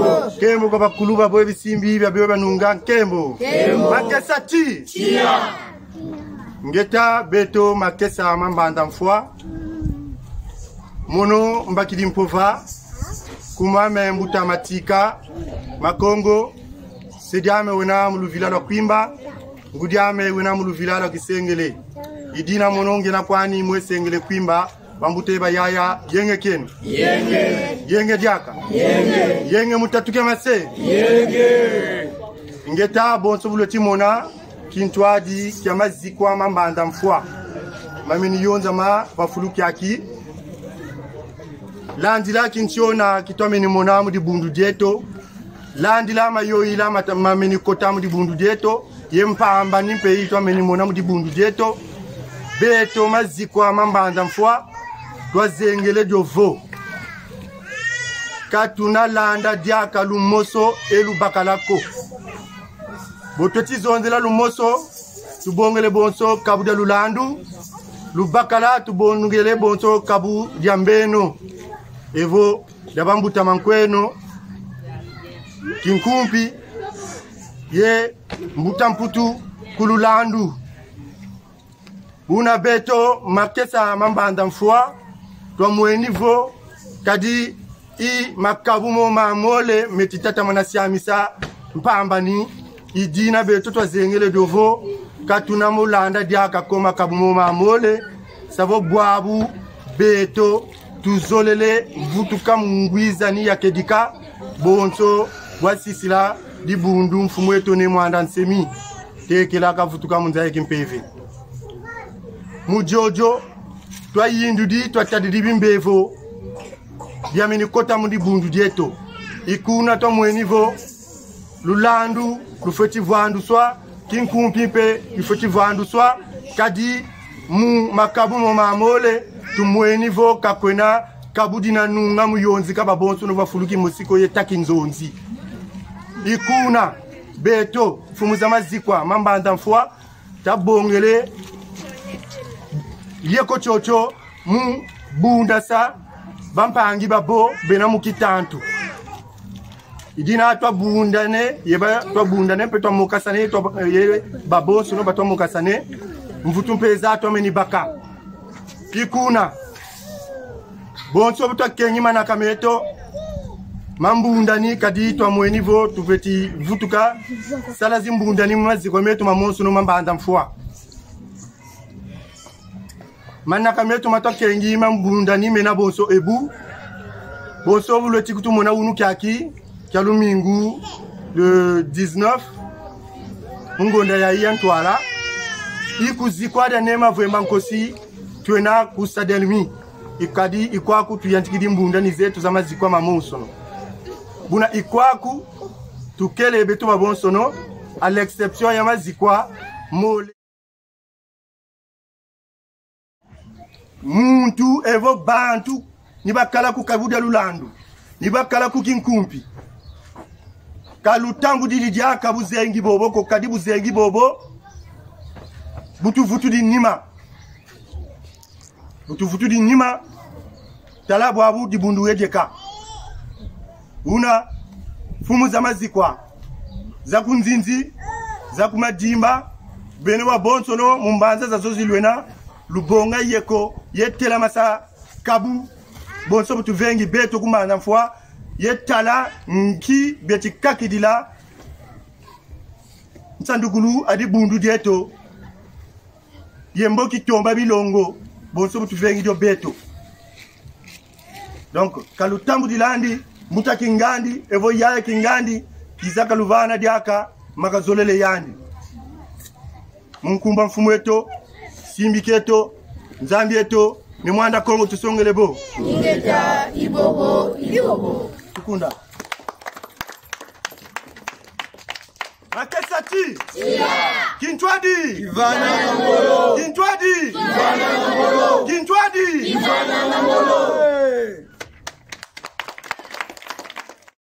Kembo. Kembo kwa bakuluba boe bisimbi bya byo banunga Kembo. Kembo. Makesa ti. Chia. Ngeta beto makesa mambanda mfwa. Mono mbakidi mpova. Kumame mbuta matika. Makongo. Sediame wena muluvila la kwimba. Ngudiame wena muluvila la kisengele. Idina mononge na kwani mwe sengele kwimba. Bambute bayaya yenge kenu. Yenge. Yenge diaka. Yenge. Yenge mutatuke mase. Yenge. Ngeta bonso buloti mona kintwadi kiamazi kwa mambanda mfwa. Mamini yonza ma bafuluki aki. Landila kintiona kitwameni mona mudi bundu dieto. Landila mayoila mamini kota mudi bundu dieto. Yempamba nimpe itwameni mona mudi bundu dieto. Beto mazikwa mambanda mfwa. Twazengele jovo. Katuna landa diaka lumoso elu bakalako. Bototi zonzela lumoso. Tubongele bonso kabu de lulandu. Lubakala tubongele bonso kabu diambeno. Evo dabambuta mankweno. Kinkumpi. Ye mbuta mputu kululandu. Una beto makesa mambanda mfwa. Twa mwenivo kadi I makabumo mamole metitata manasiamisa mpambani idina beto twa zengele dovo katuna mulanda diaka koma kabumo mamole savo bwabu beto tuzolele vutuka mungwiza ni yakedika bonso wasisila di bundu mfumweto ne mwanda nsemi tekela ka vutuka munzaye kimpeve mujojo twa yindudi twa tadidi bimbevo biamini kota mundi bundu dieto ikuna twa mwenivo lulandu lufeti vandu swa kinkumpipe lufeti vandu swa kadi mu makabu mo mamole tumwenivo kakwena kabudina nunga muyonzi kababonso no bafuluki musiko yetaki nzonzi ikuna beto fumuza mazikwa mambanda mfwa tabongele yeko chocho mu bunda sa bampangi babo bena mukitantu idina twa bundane yeba twa bundane pe twa mukasane twa ye babo suno batwa mukasane mvutu mpeza twa meni baka pikuna bonso butwa kenyima na kameto mambundani kadi twa mwenivo tupeti vutuka sala zimbundani mwaziko meto mamonso no mambanda mfwa Manaka meto matoke ngi mambunda ni mena bonso ebu. Bonso buloti kutu mona unu kyaki kyalumingu le 19 ngonda ya yantwala ikuzikwa da nema vwemba nkosi twena kusadelmi ikadi ikwaku tuyantikidi mbunda ni zetu za mazikwa mamonsono buna ikwaku tukele betu mabonsono à l'exception ya mazikwa mole muntu evo bantu nibakala ku kabuda lulandu nibakala ku kinkumpi kalutambu dilija kabuzengi bobo ko kadibu zengi bobo butu vutu di nima butu vutu di nima talabu abu di bundu edeka una fumu za mazikwa za kunzinzi za kumadimba bene wa bonsono mumbanza za zozilwena lubonga yeko yetela masa kabu bonso butu vengi beto kumana mfwa yetala nki beti kakidila nsandukulu adi bundu dieto yembo kitomba bilongo bonso butu vengi dio beto donc kalutambu dilandi muta kingandi evo yaya kingandi kizaka luvana diaka makazolele yandi munkumba mfumu eto simbi keto nzambi eto ni mwanda Kongo tusongele bo ingeta ibobo ibobo tukunda Makesati Kintwadi Ivana Ngambolo Kintwadi Ivana Ngambolo Kintwadi Ivana Ngambolo